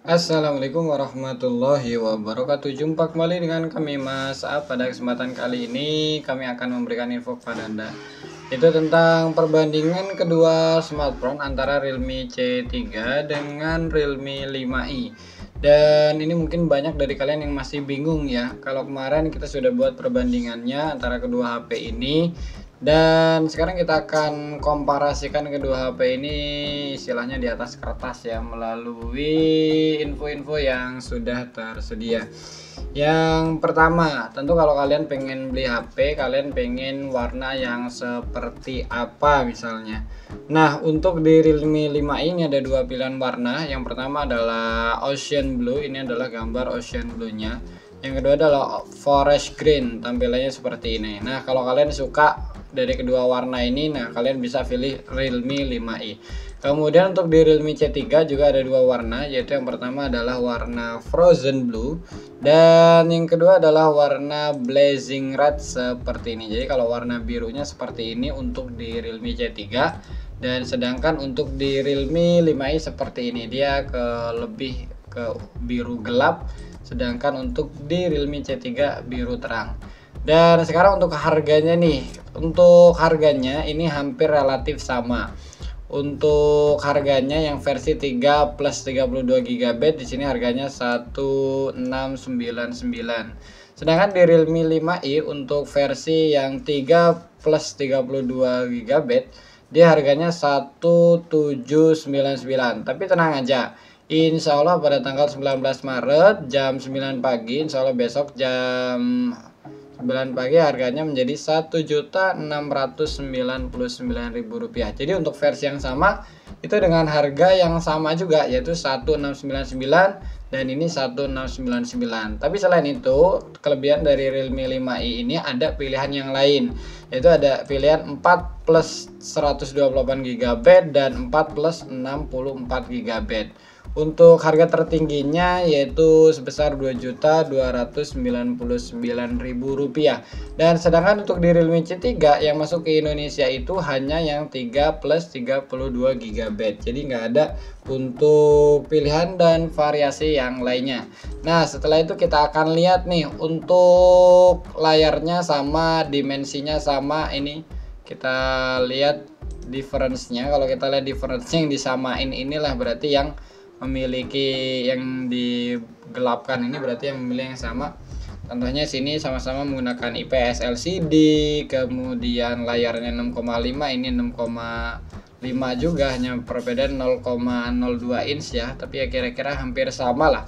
Assalamualaikum warahmatullahi wabarakatuh. Jumpa kembali dengan kami Mas A. Pada kesempatan kali ini kami akan memberikan info kepada Anda, itu tentang perbandingan kedua smartphone antara Realme C3 dengan Realme 5i. Dan ini mungkin banyak dari kalian yang masih bingung ya. Kalau kemarin kita sudah buat perbandingannya antara kedua HP ini, dan sekarang kita akan komparasikan kedua HP ini istilahnya di atas kertas ya, melalui info-info yang sudah tersedia. Yang pertama, tentu kalau kalian pengen beli HP, kalian pengen warna yang seperti apa misalnya. Nah, untuk di Realme 5 ini ada dua pilihan warna. Yang pertama adalah Ocean Blue, ini adalah gambar Ocean Blue-nya. Yang kedua adalah Forest Green, tampilannya seperti ini. Nah, kalau kalian suka dari kedua warna ini, nah kalian bisa pilih Realme 5i. Kemudian untuk di Realme C3 juga ada dua warna, yaitu yang pertama adalah warna Frozen Blue dan yang kedua adalah warna Blazing Red seperti ini. Jadi kalau warna birunya seperti ini untuk di Realme C3, dan sedangkan untuk di Realme 5i seperti ini, dia lebih ke biru gelap, sedangkan untuk di Realme C3 biru terang. Dan sekarang untuk harganya nih, untuk harganya ini hampir relatif sama. Untuk harganya yang versi 3 plus 32 GB di sini harganya 1699. Sedangkan di Realme 5i untuk versi yang 3 plus 32 GB dia harganya 1799. Tapi tenang aja, insya Allah pada tanggal 19 Maret jam 9 pagi, insya Allah besok jam 9 pagi harganya menjadi Rp1.699.000. Jadi untuk versi yang sama itu dengan harga yang sama juga, yaitu 1699 dan ini 1699. Tapi selain itu, kelebihan dari Realme 5i ini ada pilihan yang lain, yaitu ada pilihan 4 plus 128 GB dan 4 plus 64 GB. Untuk harga tertingginya yaitu sebesar Rp2.299.000. Dan sedangkan untuk di Realme C3 yang masuk ke Indonesia itu hanya yang 3 plus 32 GB. Jadi nggak ada untuk pilihan dan variasi yang lainnya. Nah, setelah itu kita akan lihat nih untuk layarnya sama, dimensinya sama. Ini kita lihat difference-nya. Kalau kita lihat difference-nya yang disamain inilah berarti yang memiliki, yang digelapkan ini berarti yang memilih yang sama. Contohnya sini sama-sama menggunakan IPS LCD, kemudian layarnya 6,5, ini 6,5 juga, hanya perbedaan 0,02 inch ya, tapi ya kira-kira hampir sama lah.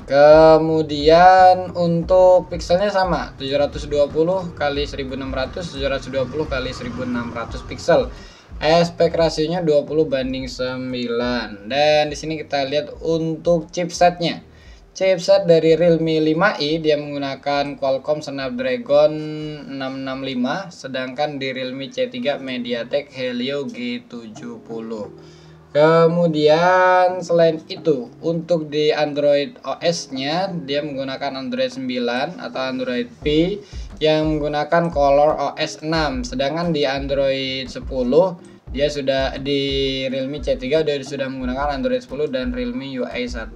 Kemudian untuk pixelnya sama, 720 kali 1600, 720 kali 1600 pixel. Aspek rasionya 20:9. Dan di sini kita lihat untuk chipsetnya. Chipset dari Realme 5i dia menggunakan Qualcomm Snapdragon 665, sedangkan di Realme C3 MediaTek Helio G70. Kemudian selain itu untuk di Android OS-nya dia menggunakan Android 9 atau Android P yang menggunakan Color OS 6, sedangkan di Android 10 dia sudah, di Realme C3 sudah menggunakan Android 10 dan Realme UI 1.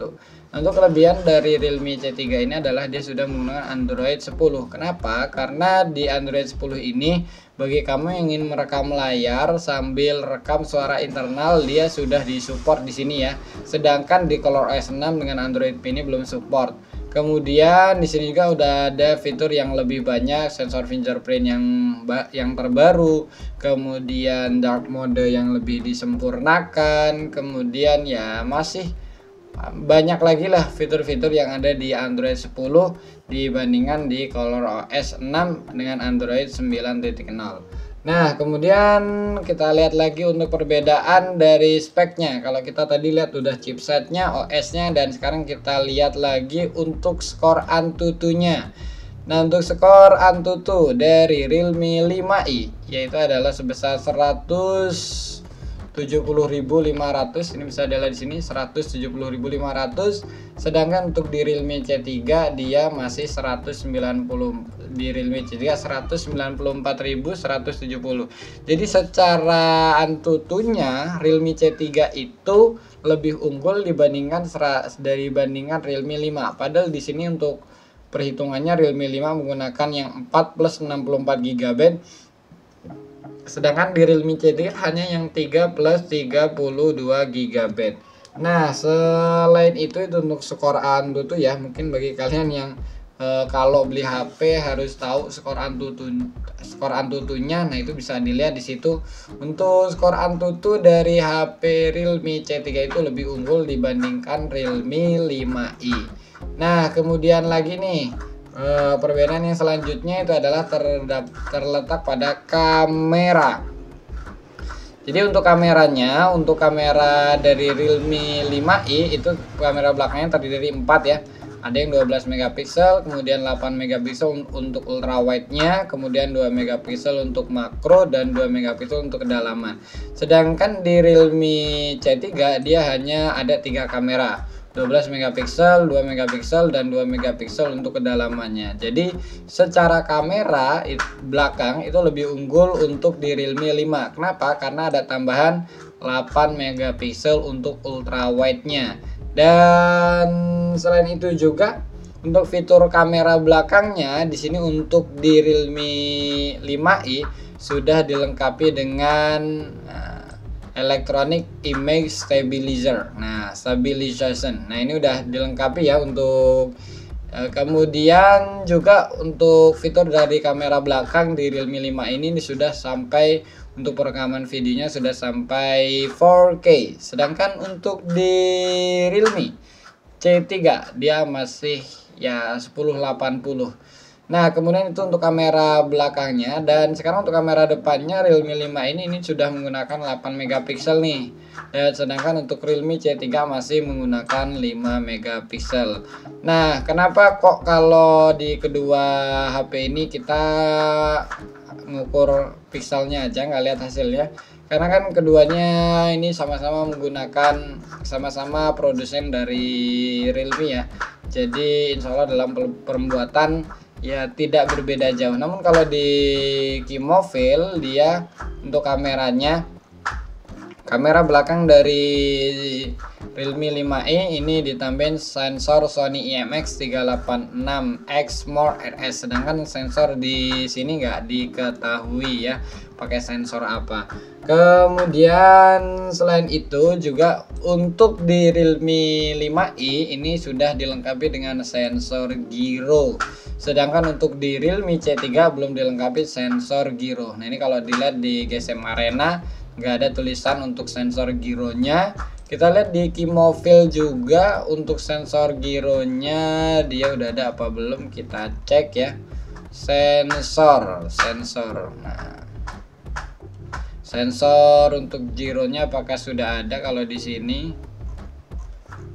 Untuk kelebihan dari Realme C3 ini adalah dia sudah menggunakan Android 10. Kenapa? Karena di Android 10 ini bagi kamu yang ingin merekam layar sambil rekam suara internal, dia sudah disupport di sini ya. Sedangkan di ColorOS 6 dengan Android P ini belum support. Kemudian di sini juga udah ada fitur yang lebih banyak, sensor fingerprint yang terbaru, kemudian dark mode yang lebih disempurnakan, kemudian ya masih banyak lagi lah fitur-fitur yang ada di Android 10 dibandingkan di ColorOS 6 dengan Android 9.0. Nah, kemudian kita lihat lagi untuk perbedaan dari speknya. Kalau kita tadi lihat udah chipsetnya, OS-nya, dan sekarang kita lihat lagi untuk skor Antutu-nya. Nah, untuk skor Antutu dari Realme 5i yaitu adalah sebesar 100 170.500. Ini bisa dilihat di sini 170.500. Sedangkan untuk di Realme C3 dia masih 190, di Realme C3 194.170. Jadi secara antutunya Realme C3 itu lebih unggul dibandingkan Realme 5. Padahal di sini untuk perhitungannya Realme 5 menggunakan yang 4 plus 64 GB. Sedangkan di Realme C3 hanya yang 3 plus 32 GB. Nah, selain itu untuk skor Antutu ya, mungkin bagi kalian yang kalau beli HP harus tahu skor Antutunya. Nah, itu bisa dilihat di situ. Untuk skor Antutu dari HP Realme C3 itu lebih unggul dibandingkan Realme 5i. Nah, kemudian lagi nih perbedaan yang selanjutnya itu adalah terletak pada kamera. Jadi untuk kameranya, untuk kamera dari Realme 5i itu kamera belakangnya terdiri dari 4 ya. Ada yang 12 megapiksel, kemudian 8 megapiksel untuk ultra wide-nya, kemudian 2 megapiksel untuk makro dan 2 megapiksel untuk kedalaman. Sedangkan di Realme C3 dia hanya ada 3 kamera. 12 megapiksel, 2 megapiksel dan 2 megapiksel untuk kedalamannya. Jadi secara kamera belakang itu lebih unggul untuk di Realme 5. Kenapa? Karena ada tambahan 8 megapiksel untuk ultra wide-nya. Dan selain itu juga untuk fitur kamera belakangnya di sini untuk di Realme 5i sudah dilengkapi dengan Electronic Image Stabilizer. Nah, stabilization. Nah, ini udah dilengkapi ya untuk kemudian juga untuk fitur dari kamera belakang di Realme 5 ini sudah sampai untuk perekaman videonya sudah sampai 4K. Sedangkan untuk di Realme C3 dia masih ya 1080. Nah, kemudian itu untuk kamera belakangnya, dan sekarang untuk kamera depannya Realme 5 ini sudah menggunakan 8 megapiksel nih. Dan sedangkan untuk Realme C3 masih menggunakan 5 megapiksel. Nah, kenapa kok kalau di kedua HP ini kita ngukur pikselnya aja nggak lihat hasilnya? Karena kan keduanya ini sama-sama menggunakan sama-sama produsen dari Realme ya. Jadi insya Allah dalam pembuatan ya tidak berbeda jauh. Namun kalau di Kimofil dia untuk kameranya, kamera belakang dari Realme 5i ini ditambahin sensor Sony IMX386X More RS. Sedangkan sensor di sini nggak diketahui ya pakai sensor apa. Kemudian selain itu juga untuk di Realme 5i ini sudah dilengkapi dengan sensor gyro. Sedangkan untuk di Realme C3 belum dilengkapi sensor gyro. Nah, ini kalau dilihat di GSM Arena nggak ada tulisan untuk sensor gyronya. Kita lihat di Kimofil juga untuk sensor gyronya dia udah ada apa belum, kita cek ya. Sensor. Nah, sensor untuk gyronya apakah sudah ada? Kalau di sini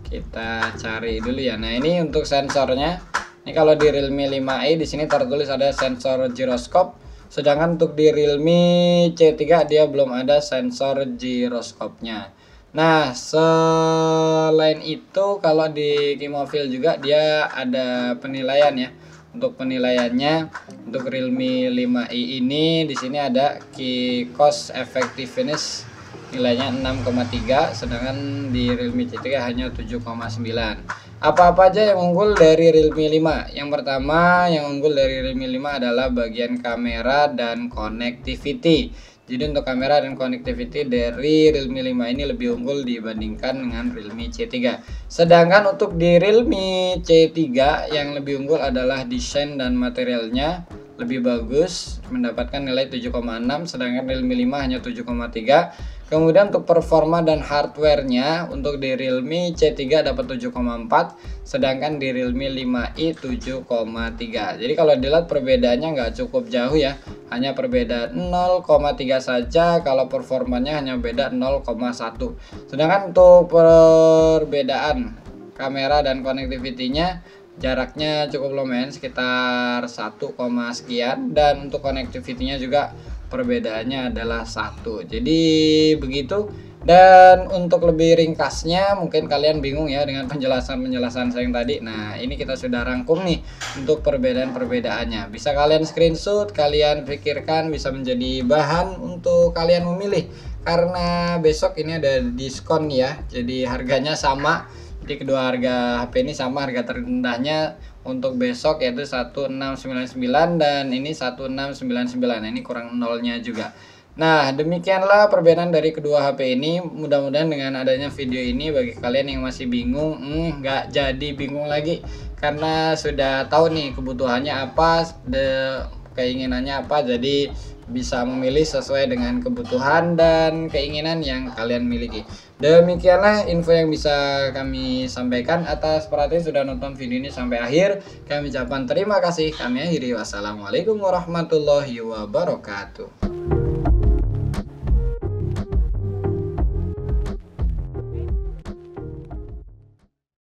kita cari dulu ya. Nah, ini untuk sensornya. Ini kalau di Realme 5i di sini tertulis ada sensor gyroscope. Sedangkan untuk di Realme C3 dia belum ada sensor gyroscope-nya. Nah, selain itu kalau di Kimofil juga dia ada penilaian ya. Untuk penilaiannya untuk Realme 5i ini di sini ada key cost effectiveness nilainya 6,3, sedangkan di Realme C3 hanya 7,9. Apa-apa aja yang unggul dari Realme 5? Yang pertama yang unggul dari Realme 5 adalah bagian kamera dan connectivity. Jadi untuk kamera dan connectivity dari Realme 5 ini lebih unggul dibandingkan dengan Realme C3. Sedangkan untuk di Realme C3 yang lebih unggul adalah desain dan materialnya lebih bagus, mendapatkan nilai 7,6, sedangkan Realme 5 hanya 7,3. Kemudian untuk performa dan hardware-nya untuk di Realme C3 dapat 7,4, sedangkan di Realme 5i 7,3. Jadi kalau dilihat perbedaannya nggak cukup jauh ya, hanya perbedaan 0,3 saja. Kalau performanya hanya beda 0,1. Sedangkan untuk perbedaan kamera dan connectivity-nya jaraknya cukup lumayan, sekitar 1, sekian, dan untuk connectivity-nya juga perbedaannya adalah 1. Jadi begitu Dan untuk lebih ringkasnya, mungkin kalian bingung ya dengan penjelasan-penjelasan saya yang tadi. Nah, ini kita sudah rangkum nih untuk perbedaan-perbedaannya. Bisa kalian screenshot, kalian pikirkan, bisa menjadi bahan untuk kalian memilih. Karena besok ini ada diskon ya, jadi harganya sama. Jadi kedua harga HP ini sama, harga terendahnya untuk besok yaitu 1699 dan ini 1699. Ini kurang nolnya juga. Nah, demikianlah perbedaan dari kedua HP ini. Mudah-mudahan dengan adanya video ini bagi kalian yang masih bingung, nggak jadi bingung lagi karena sudah tahu nih kebutuhannya apa, keinginannya apa, jadi bisa memilih sesuai dengan kebutuhan dan keinginan yang kalian miliki. Demikianlah info yang bisa kami sampaikan. Atas perhatian sudah nonton video ini sampai akhir, kami ucapkan terima kasih. Kami akhiri, wassalamualaikum warahmatullahi wabarakatuh.